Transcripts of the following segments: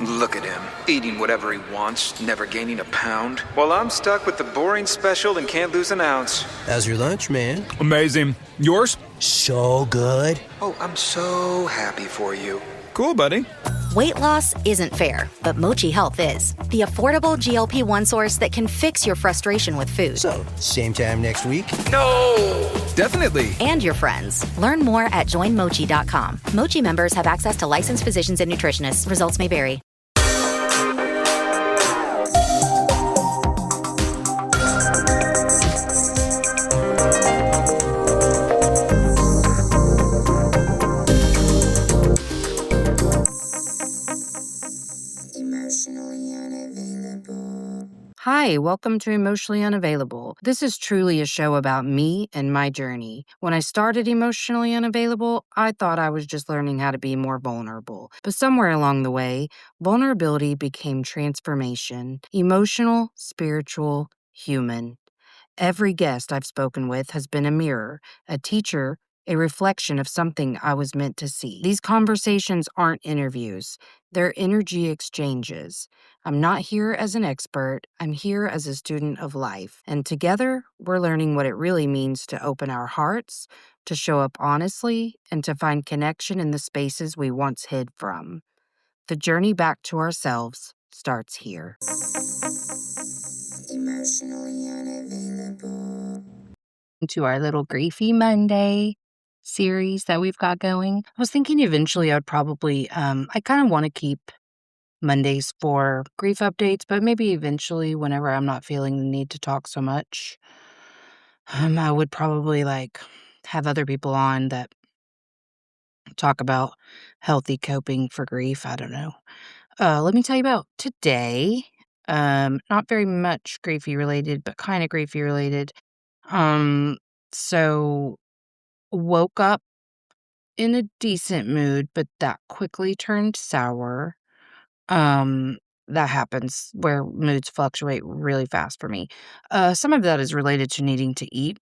Look at him, eating whatever he wants, never gaining a pound, while I'm stuck with the boring special and can't lose an ounce. How's your lunch, man? Amazing. Yours? So good. Oh, I'm so happy for you. Cool, buddy. Weight loss isn't fair, but Mochi Health is. The affordable GLP-1 source that can fix your frustration with food. So, same time next week? No! Definitely. And your friends. Learn more at joinmochi.com. Mochi members have access to licensed physicians and nutritionists. Results may vary. Hi, welcome to Emotionally Unavailable. This is truly a show about me and my journey. When I started Emotionally Unavailable, I thought I was just learning how to be more vulnerable. But somewhere along the way, vulnerability became transformation. Emotional, spiritual, human. Every guest I've spoken with has been a mirror, a teacher, a reflection of something I was meant to see. These conversations aren't interviews, they're energy exchanges. I'm not here as an expert, I'm here as a student of life. And together, we're learning what it really means to open our hearts, to show up honestly, and to find connection in the spaces we once hid from. The journey back to ourselves starts here. Emotionally unavailable. To our little Griefie Monday series that we've got going. I was thinking eventually I'd probably, I kind of want to keep Mondays for grief updates, but maybe eventually whenever I'm not feeling the need to talk so much, I would probably have other people on that talk about healthy coping for grief. I don't know. Let me tell you about today. Not very much griefy related, but kind of griefy related. So woke up in a decent mood, but that quickly turned sour. That happens where moods fluctuate really fast for me. Some of that is related to needing to eat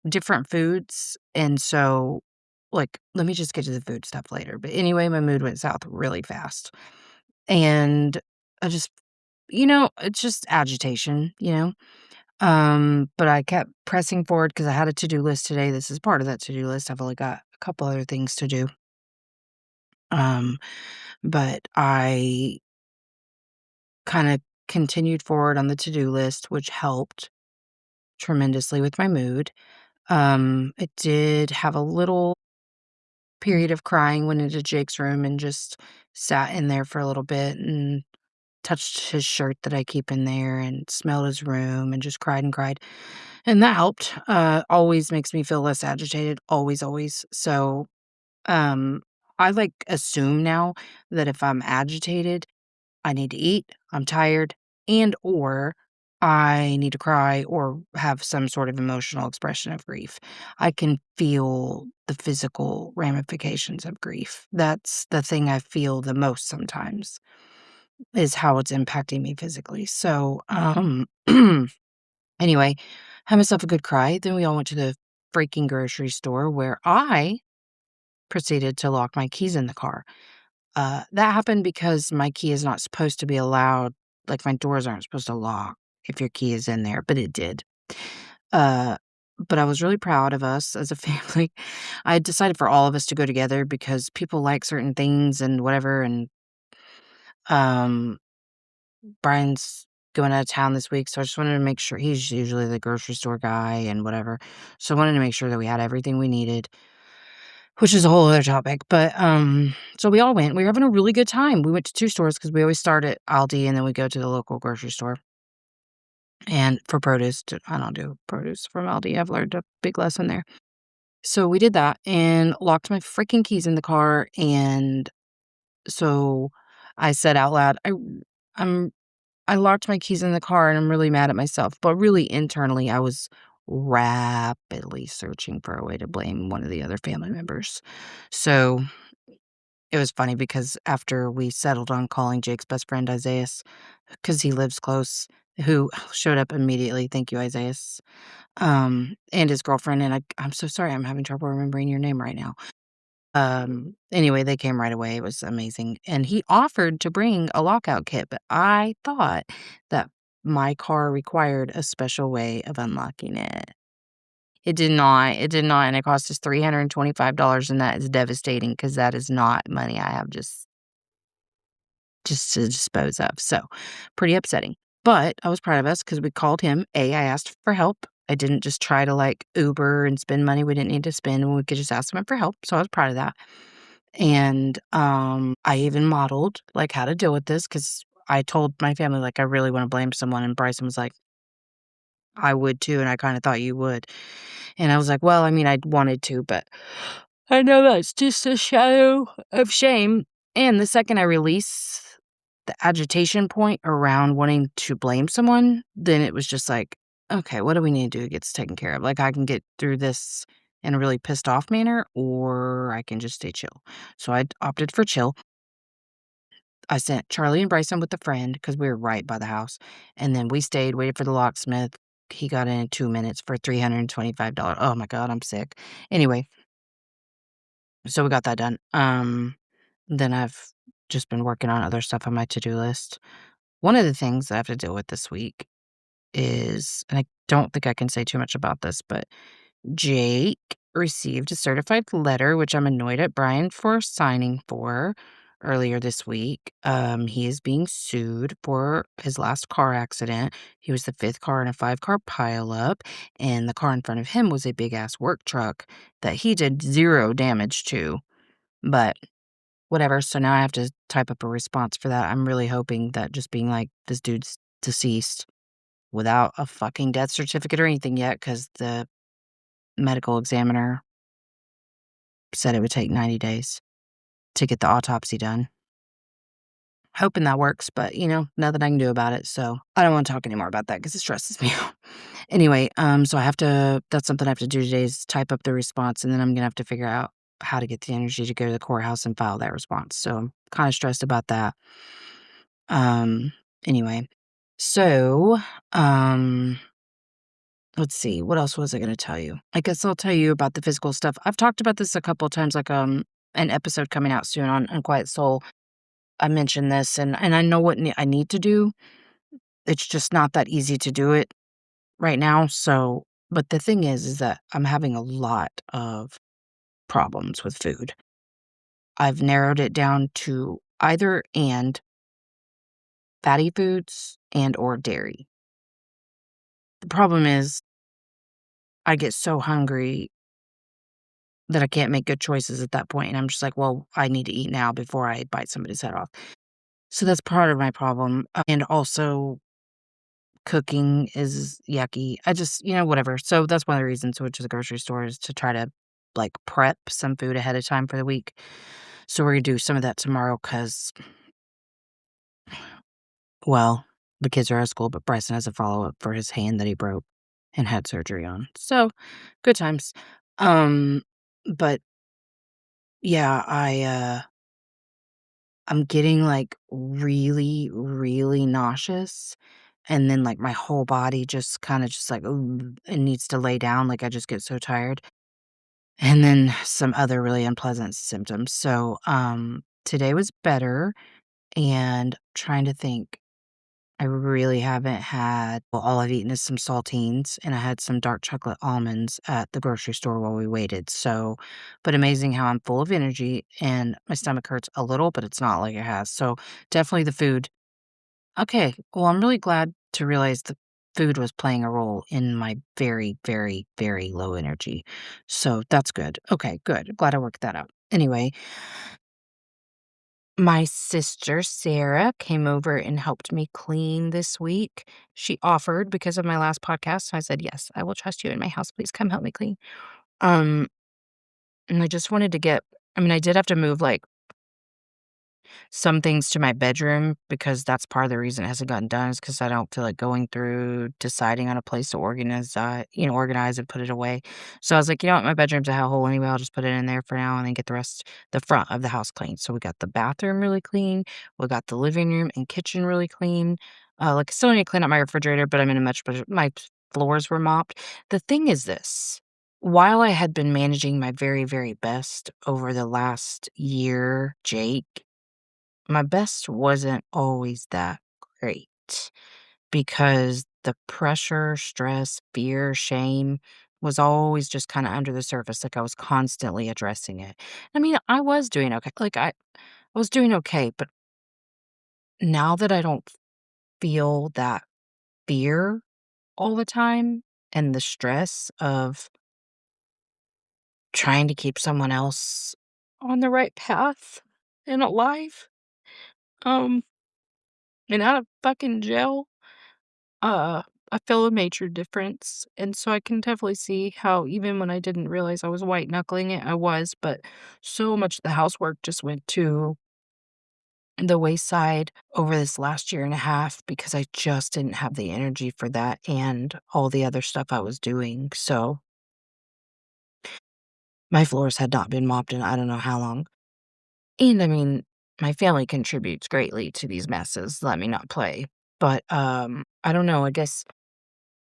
different foods. And so, let me just get to the food stuff later. But anyway, my mood went south really fast. And I just, it's just agitation. But I kept pressing forward because I had a to-do list today. This is part of that to-do list. I've only got a couple other things to do. But I kind of continued forward on the to-do list, which helped tremendously with my mood. I did have a little period of crying, went into Jake's room and just sat in there for a little bit and touched his shirt that I keep in there and smelled his room and just cried and cried. And that helped. Always makes me feel less agitated. Always, always. So, I assume now that if I'm agitated, I need to eat, I'm tired, and or I need to cry or have some sort of emotional expression of grief. I can feel the physical ramifications of grief. That's the thing I feel the most sometimes, is how it's impacting me physically. So, anyway, had myself a good cry. Then we all went to the freaking grocery store where I proceeded to lock my keys in the car. That happened because my key is not supposed to be allowed, my doors aren't supposed to lock if your key is in there, but it did. Uh, but I was really proud of us as a family. I had decided for all of us to go together because people like certain things and whatever, and um, Brian's going out of town this week, so I just wanted to make sure he's usually the grocery store guy and whatever. So I wanted to make sure that we had everything we needed, which is a whole other topic. But so we all went. We were having a really good time. We went to 2 stores because we always start at Aldi and then we go to the local grocery store. And for produce, I don't do produce from Aldi. I've learned a big lesson there. So we did that and locked my freaking keys in the car. And so I said out loud, I'm I locked my keys in the car and I'm really mad at myself. But really internally, I was rapidly searching for a way to blame one of the other family members. So it was funny because after we settled on calling Jake's best friend Isaiah, because he lives close, who showed up immediately. Thank you, Isaiah. And his girlfriend. And I'm so sorry, I'm having trouble remembering your name right now. Anyway, they came right away. It was amazing. And he offered to bring a lockout kit, but I thought that my car required a special way of unlocking it. It did not. It did not. And it cost us $325. And that is devastating because that is not money I have just to dispose of. So pretty upsetting. But I was proud of us because we called him. I asked for help. I didn't just try to like Uber and spend money we didn't need to spend when we could just ask him for help. So I was proud of that. And I even modeled like how to deal with this because I told my family like I really want to blame someone, and Bryson was like, I would too, and I kind of thought you would. And I was like, well, I mean, I wanted to, but I know that's just a shadow of shame. And the second I release the agitation point around wanting to blame someone, then it was just like, okay, what do we need to do to get this taken care of? Like, I can get through this in a really pissed off manner, or I can just stay chill. So I opted for chill. I sent Charlie and Bryson with a friend because we were right by the house. And then we stayed, waited for the locksmith. He got in 2 minutes for $325. Oh my God, I'm sick. Anyway, so we got that done. Then I've just been working on other stuff on my to-do list. One of the things I have to deal with this week is, and I don't think I can say too much about this, but Jake received a certified letter, which I'm annoyed at Brian for signing for earlier this week. He is being sued for his last car accident. He was the fifth car in a 5-car pileup, and the car in front of him was a big ass work truck that he did 0 damage to. But whatever. So now I have to type up a response for that. I'm really hoping that just being like, this dude's deceased without a fucking death certificate or anything yet, because the medical examiner said it would take 90 days to get the autopsy done. Hoping that works, but nothing I can do about it. So I don't want to talk anymore about that because it stresses me out. Anyway, so that's something I have to do today is type up the response, and then I'm gonna have to figure out how to get the energy to go to the courthouse and file that response. So I'm kind of stressed about that. Anyway, so let's see, what else was I gonna tell you? I guess I'll tell you about the physical stuff. I've talked about this a couple of times, like an episode coming out soon on Unquiet Soul. I mentioned this, and I know what I need to do. It's just not that easy to do it right now. So, but the thing is that I'm having a lot of problems with food. I've narrowed it down to either and fatty foods and or dairy. The problem is I get so hungry that I can't make good choices at that point, and I'm just like, well, I need to eat now before I bite somebody's head off. So that's part of my problem. And also cooking is yucky. I just, whatever. So that's one of the reasons I went to the grocery store is to try to like prep some food ahead of time for the week. So we're gonna do some of that tomorrow because, well, the kids are out of school, but Bryson has a follow-up for his hand that he broke and had surgery on. So good times. But yeah, I'm getting like really, really nauseous. And then like my whole body just kind of just like, "Ooh," it needs to lay down. Like I just get so tired. And then some other really unpleasant symptoms. So today was better, and trying to think. I really haven't had, well, all I've eaten is some saltines, and I had some dark chocolate almonds at the grocery store while we waited. So, but amazing how I'm full of energy and my stomach hurts a little, but it's not like it has. So, definitely the food. Okay. Well, I'm really glad to realize the food was playing a role in my very, very, very low energy. So, that's good. Okay, good. Glad I worked that out. Anyway, my sister Sarah came over and helped me clean this week. She offered because of my last podcast. So I said, "Yes, I will trust you in my house. Please come help me clean." Um, and I just wanted to I did have to move like some things to my bedroom because that's part of the reason it hasn't gotten done is because I don't feel like going through deciding on a place to organize and put it away. So I was like, you know what, my bedroom's a hellhole anyway. I'll just put it in there for now and then get the front of the house clean. So we got the bathroom really clean. We got the living room and kitchen really clean. Like I still need to clean up my refrigerator, but I'm in a much better. My floors were mopped. The thing is this. while I had been managing my very, very best over the last year, Jake, my best wasn't always that great because the pressure, stress, fear, shame was always just kind of under the surface. Like I was constantly addressing it. I mean, I was doing okay. I was doing okay, but now that I don't feel that fear all the time and the stress of trying to keep someone else on the right path and alive, um, and out of fucking jail, uh, I feel a major difference. And so I can definitely see how even when I didn't realize I was white knuckling it, I was, but so much of the housework just went to the wayside over this last year and a half because I just didn't have the energy for that and all the other stuff I was doing. So my floors had not been mopped in I don't know how long. And I mean, my family contributes greatly to these messes. Let me not play. But I don't know, I guess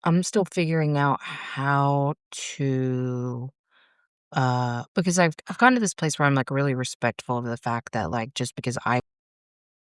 I'm still figuring out how to because I've gotten to this place where I'm like really respectful of the fact that like just because I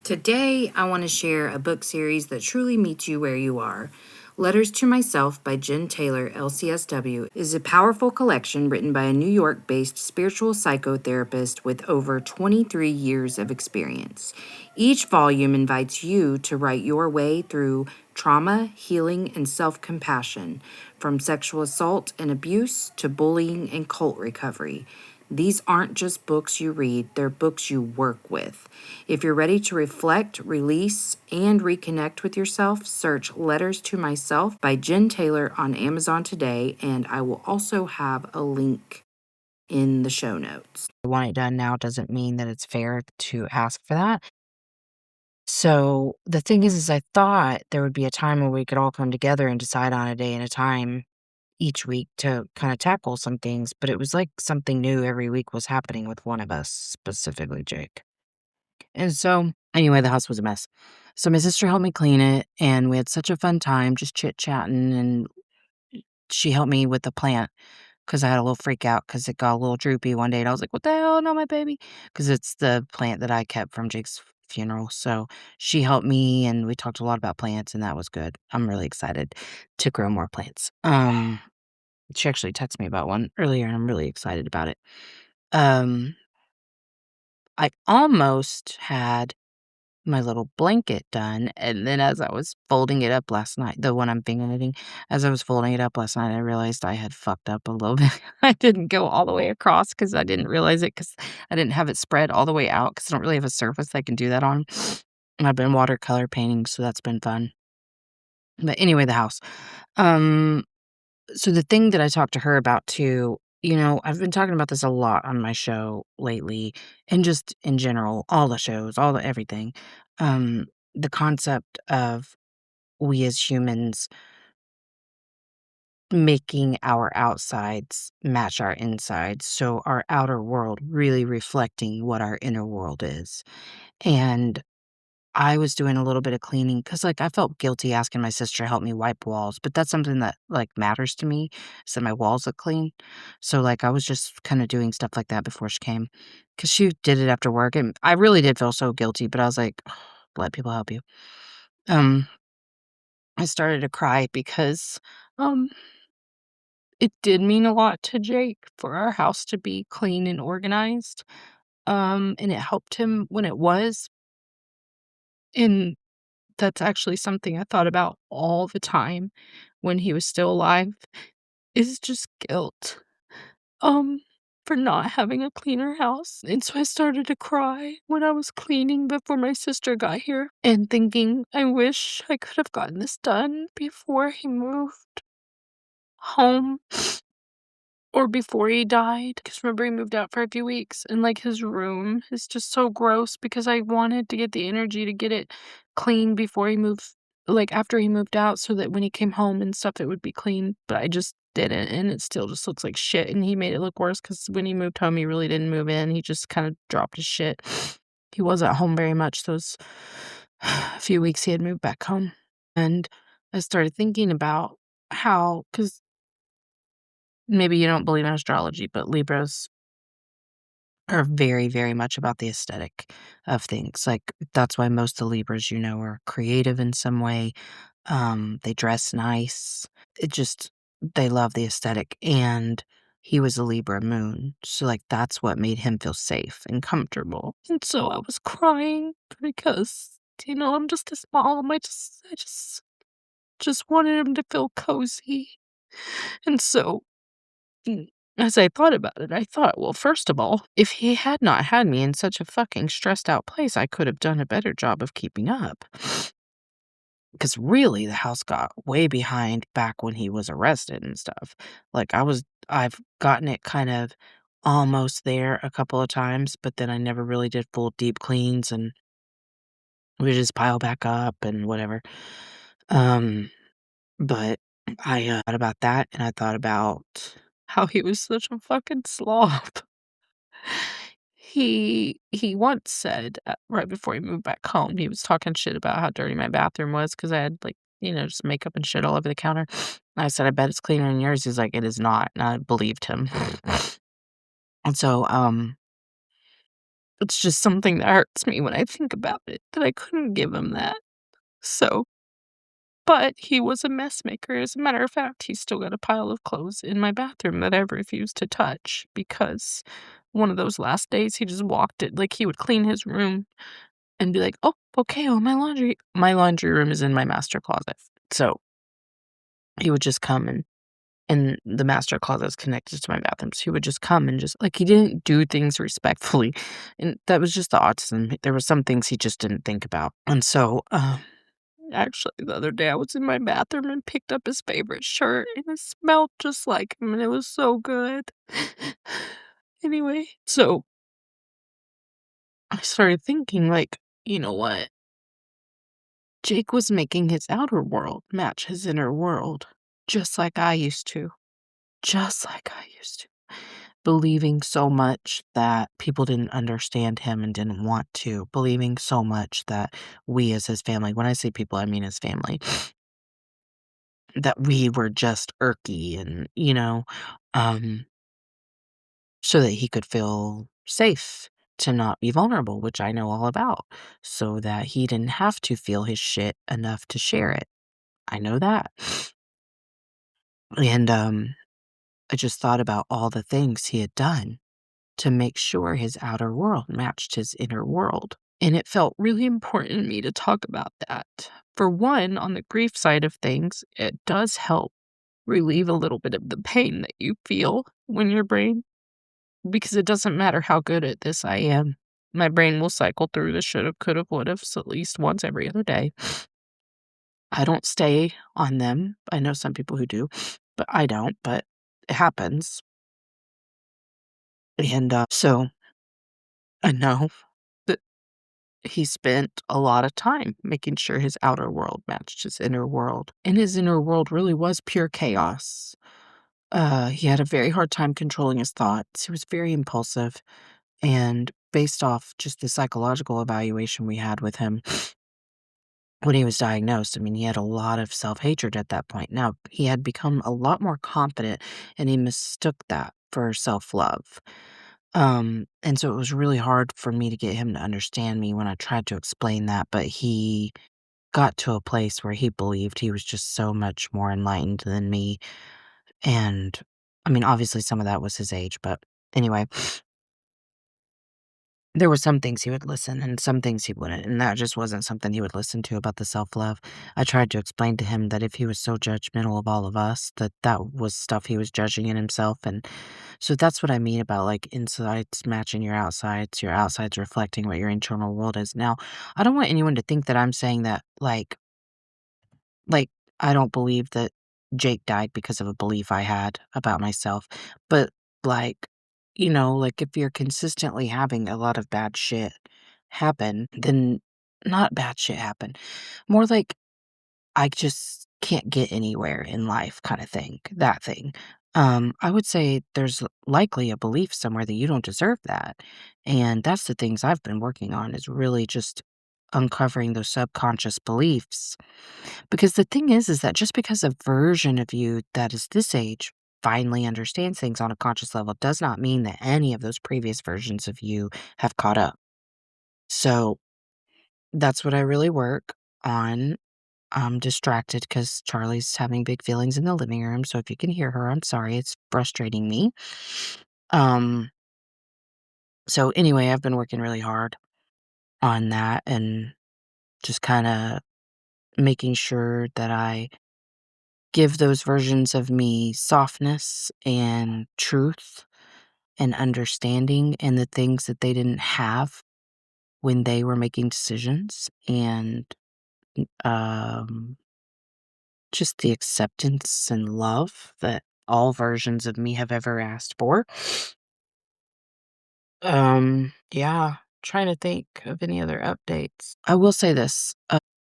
Today, I want to share a book series that truly meets you where you are. Letters to Myself by Jen Taylor, LCSW, is a powerful collection written by a New York based spiritual psychotherapist with over 23 years of experience. Each volume invites you to write your way through trauma, healing, and self compassion, from sexual assault and abuse to bullying and cult recovery. These aren't just books you read, they're books you work with. If you're ready to reflect, release, and reconnect with yourself, search Letters to Myself by Jen Taylor on Amazon today, and I will also have a link in the show notes. I want it done now doesn't mean that it's fair to ask for that. So the thing is I thought there would be a time where we could all come together and decide on a day and a time each week to kind of tackle some things, but it was like something new every week was happening with one of us, specifically Jake. And so, anyway, the house was a mess. So my sister helped me clean it, and we had such a fun time just chit chatting. And she helped me with the plant because I had a little freak out because it got a little droopy one day, and I was like, "What the hell, not my baby?" Because it's the plant that I kept from Jake's funeral. So she helped me, and we talked a lot about plants, and that was good. I'm really excited to grow more plants. She actually texted me about one earlier, and I'm really excited about it. Um, I almost had my little blanket done, and then as I was folding it up last night, the one I'm finger knitting, as I was folding it up last night, I realized I had fucked up a little bit. I didn't go all the way across because I didn't realize it because I didn't have it spread all the way out because I don't really have a surface I can do that on. And I've been watercolor painting, so that's been fun. But anyway, the house. Um, so the thing that I talked to her about too, I've been talking about this a lot on my show lately and just in general, all the shows, all the everything. Um, the concept of we as humans making our outsides match our insides. So our outer world really reflecting what our inner world is. And I was doing a little bit of cleaning because, like, I felt guilty asking my sister to help me wipe walls, but that's something that, like, matters to me, so my walls look clean. So, like, I was just kinda doing stuff like that before she came because she did it after work, and I really did feel so guilty, but I was like, "Let people help you." Um, I started to cry because, um, it did mean a lot to Jake for our house to be clean and organized, and it helped him when it was, and that's actually something I thought about all the time when he was still alive, is just guilt, um, for not having a cleaner house, and so I started to cry when I was cleaning before my sister got here and thinking, "I wish I could have gotten this done before he moved home." Or before he died, because remember he moved out for a few weeks, and, like, his room is just so gross because I wanted to get the energy to get it clean before he moved like, after he moved out so that when he came home and stuff, it would be clean, but I just didn't, and it still just looks like shit, and he made it look worse because when he moved home, he really didn't move in, he just kinda dropped his shit. He wasn't home very much those few weeks he had moved back home, and I started thinking about how, because maybe you don't believe in astrology, but Libras are very, very much about the aesthetic of things. Like, that's why most of the Libras, are creative in some way. They dress nice. It just they love the aesthetic, and he was a Libra moon, so, like, that's what made him feel safe and comfortable, and so I was crying because, I'm just his mom. I just wanted him to feel cozy, and so, mm, as I thought about it, I thought, well, first of all, if he had not had me in such a fucking stressed out place, I could have done a better job of keeping up. Because really, the house got way behind back when he was arrested and stuff. Like, I've gotten it kind of almost there a couple of times, but then I never really did full deep cleans, and we just pile back up and whatever. Um, but I thought about that, and I thought about how he was such a fucking slob. He once said, right before he moved back home, he was talking shit about how dirty my bathroom was because I had, like, just makeup and shit all over the counter. I said, "I bet it's cleaner than yours." He's like, "It is not," and I believed him. And so, it's just something that hurts me when I think about it, that I couldn't give him that. So but he was a mess maker. As a matter of fact, he's still got a pile of clothes in my bathroom that I've refused to touch because one of those last days he just walked it like, he would clean his room and be like, "Oh, okay, well, my laundry room is in my master closet." So, he would just come and the master closet is connected to my bathroom, so he would just come and just like, he didn't do things respectfully, and that was just the autism. There were some things he just didn't think about, and so, actually, the other day, I was in my bathroom and picked up his favorite shirt, and it smelled just like him, and it was so good. Anyway, so I started thinking, like, you know what? Jake was making his outer world match his inner world, just like I used to. Just like I used to. Believing so much that people didn't understand him and didn't want to. Believing so much that we as his family, when I say people, I mean his family, that we were just irky and, um, so that he could feel safe to not be vulnerable, which I know all about, so that he didn't have to feel his shit enough to share it. I know that. And I just thought about all the things he had done to make sure his outer world matched his inner world. And it felt really important to me to talk about that. For one, on the grief side of things, it does help relieve a little bit of the pain that you feel when your brain, because it doesn't matter how good at this I am. My brain will cycle through the shoulda, coulda, woulda at least once every other day. I don't stay on them. I know some people who do, but I don't, but it happens. And so I know that he spent a lot of time making sure his outer world matched his inner world. And his inner world really was pure chaos. He had a very hard time controlling his thoughts. He was very impulsive. And based off just the psychological evaluation we had with him when he was diagnosed, I mean, he had a lot of self-hatred at that point. Now, he had become a lot more confident, and he mistook that for self-love. And so it was really hard for me to get him to understand me when I tried to explain that, but he got to a place where he believed he was just so much more enlightened than me. And I mean, obviously some of that was his age, but anyway, there were some things he would listen and some things he wouldn't, and that just wasn't something he would listen to about the self-love. I tried to explain to him that if he was so judgmental of all of us, that that was stuff he was judging in himself, and so that's what I mean about, like, insides matching your outsides reflecting what your internal world is. Now, I don't want anyone to think that I'm saying that, like, I don't believe that Jake died because of a belief I had about myself, but, like, like, if you're consistently having a lot of bad shit happen, then not bad shit happen, more like, I just can't get anywhere in life kinda thing, that thing. I would say there's likely a belief somewhere that you don't deserve that, and that's the things I've been working on is really just uncovering those subconscious beliefs because the thing is that just because a version of you that is this age finally understands things on a conscious level does not mean that any of those previous versions of you have caught up. So that's what I really work on. I'm distracted because Charlie's having big feelings in the living room. So if you can hear her, I'm sorry. It's frustrating me. Um, so anyway, I've been working really hard on that and just kind of making sure that I give those versions of me softness and truth and understanding and the things that they didn't have when they were making decisions and um just the acceptance and love that all versions of me have ever asked for. Yeah, trying to think of any other updates. I will say this.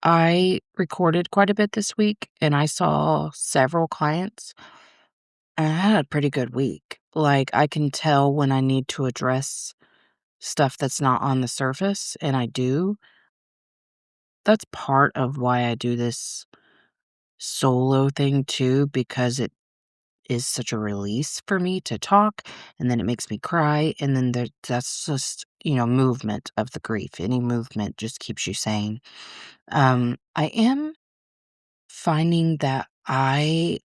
I recorded quite a bit this week and I saw several clients. And I had a pretty good week. Like, I can tell when I need to address stuff that's not on the surface, and I do. That's part of why I do this solo thing too, because it is such a release for me to talk, and then it makes me cry, and then that's just, movement of the grief. Any movement just keeps you sane. I am finding that I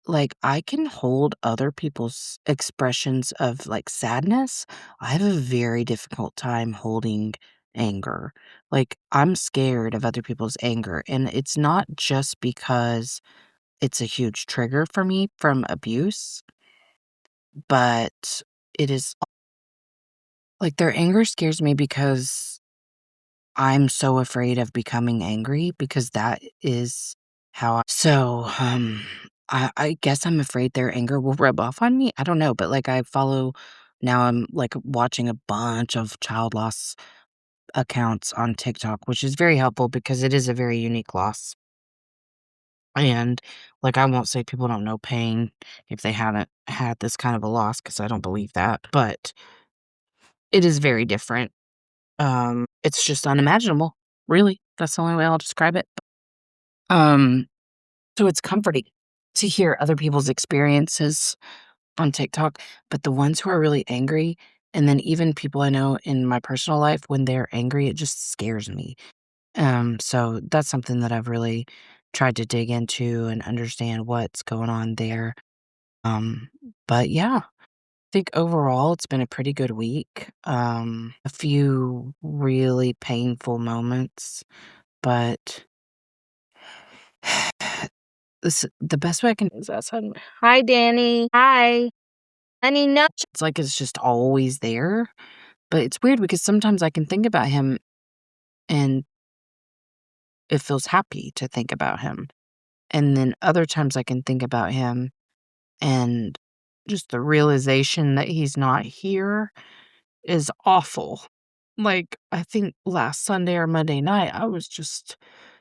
can hold other people's expressions of, like, sadness. I have a very difficult time holding anger. Like, I'm scared of other people's anger, and it's not just because it's a huge trigger for me from abuse, but it is like, their anger scares me because I'm so afraid of becoming angry because that is I guess I'm afraid their anger will rub off on me. I don't know, but, like, now I'm, like, watching a bunch of child loss accounts on TikTok, which is very helpful because it is a very unique loss. And, like, I won't say people don't know pain if they haven't had this kind of a loss because I don't believe that, but it is very different. It's just unimaginable, really. That's the only way I'll describe it. Um, so it's comforting to hear other people's experiences on TikTok, but the ones who are really angry, and then even people I know in my personal life, when they're angry, it just scares me. So that's something that I've really tried to dig into and understand what's going on there. Um, but yeah, I think overall it's been a pretty good week. A few really painful moments, but the best way I can is ask him, "Hi, Danny. Hi. Honey, no." It's like it's just always there, but it's weird because sometimes I can think about him and it feels happy to think about him. And then other times I can think about him and just the realization that he's not here is awful. Like, I think last Sunday or Monday night, I was just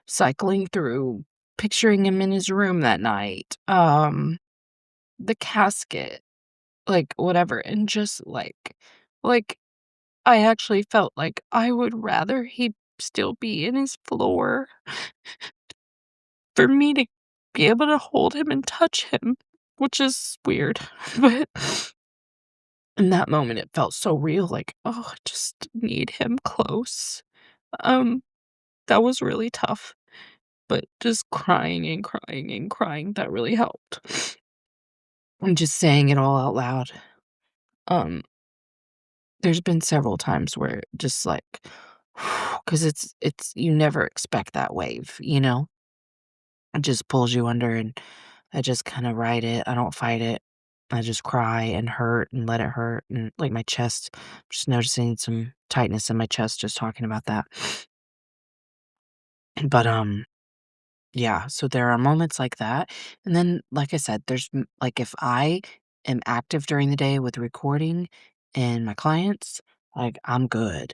cycling through picturing him in his room that night. The casket, like, whatever, and just, like, I actually felt like I would rather he still be in his floor for me to be able to hold him and touch him, which is weird, but in that moment, it felt so real, like, "Oh, I just need him close." Um, that was really tough, but just crying and crying and crying, that really helped. And just saying it all out loud. Um There's been several times where just like, because it's you never expect that wave, you know? It just pulls you under and I just kinda ride it, I don't fight it. I just cry and hurt and let it hurt and, like, my chest, just noticing some tightness in my chest just talking about that. But, yeah, so there are moments like that, and then, like I said, like, if I am active during the day with recording and my clients, like, I'm good.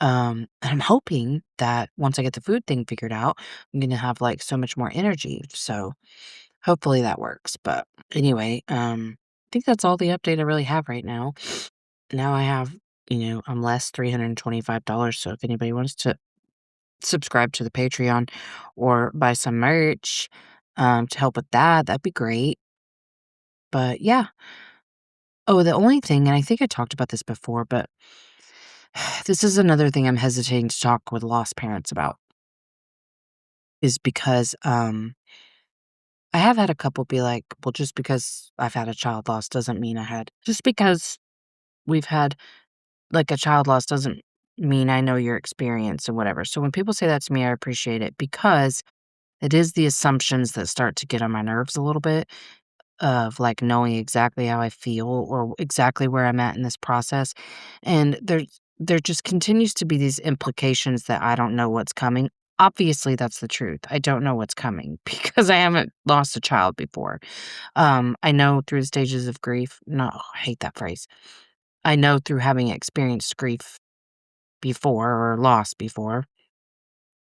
And I'm hoping that once I get the food thing figured out, I'm gonna have, like, so much more energy, so hopefully that works, but anyway, I think that's all the update I really have right now. Now I have, I'm less $325, so if anybody wants to subscribe to the Patreon or buy some merch, to help with that, that'd be great. But yeah, Oh, the only thing, and I think I talked about this before, but this is another thing I'm hesitating to talk with lost parents about, is because I have had a couple be like, well, just because I've had a child loss doesn't mean just because we've had like a child loss doesn't mean I know your experience and whatever. So when people say that to me, I appreciate it because it is the assumptions that start to get on my nerves a little bit, of like knowing exactly how I feel or exactly where I'm at in this process. And there just continues to be these implications that I don't know what's coming. Obviously, that's the truth. I don't know what's coming because I haven't lost a child before. I know through the stages of grief. No, I hate that phrase. I know through having experienced grief before or loss before,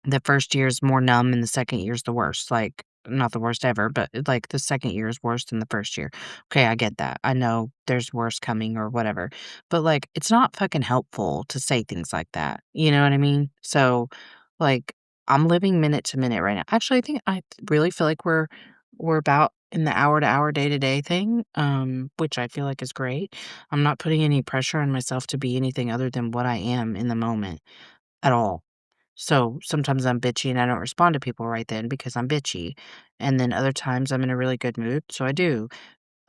the first year is more numb and the second year is the worst. Like, not the worst ever, but like the second year is worse than the first year. Okay, I get that. I know there's worse coming or whatever. But like it's not fucking helpful to say things like that. You know what I mean? So like I'm living minute to minute right now. Actually, I really feel like we're about in the hour to hour, day to day thing, which I feel like is great. I'm not putting any pressure on myself to be anything other than what I am in the moment at all. So sometimes I'm bitchy and I don't respond to people right then because I'm bitchy. And then other times I'm in a really good mood, so I do.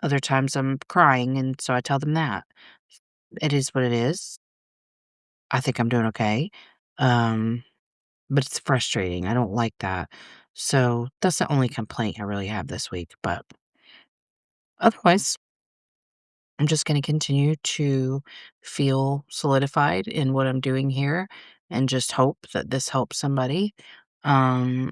Other times I'm crying, and so I tell them that. It is what it is. I think I'm doing okay. Um, but it's frustrating. I don't like that. So that's the only complaint I really have this week. But otherwise, I'm just going to continue to feel solidified in what I'm doing here and just hope that this helps somebody. Um,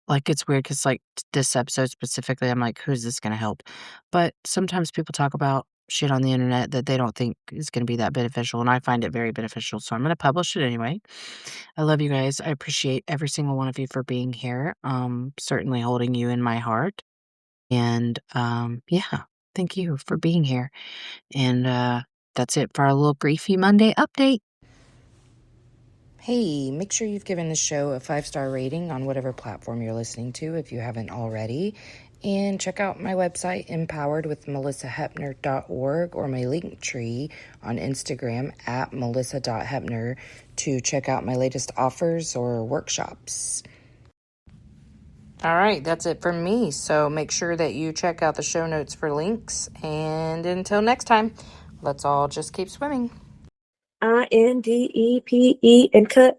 Like, it's weird because like, this episode specifically, I'm like, "Who's this gonna help?" But sometimes people talk about shit on the internet that they don't think is gonna be that beneficial, and I find it very beneficial, so I'm gonna publish it anyway. I love you guys. I appreciate every single one of you for being here, certainly holding you in my heart, and, yeah, thank you for being here, and, that's it for our little Griefie Monday update. Hey, make sure you've given the show a 5-star rating on whatever platform you're listening to if you haven't already. And check out my website, empoweredwithmelisahepner.org, or my link tree on Instagram at melissa.hepner to check out my latest offers or workshops. All right, that's it from me. So make sure that you check out the show notes for links. And until next time, let's all just keep swimming. INDEPE and cut.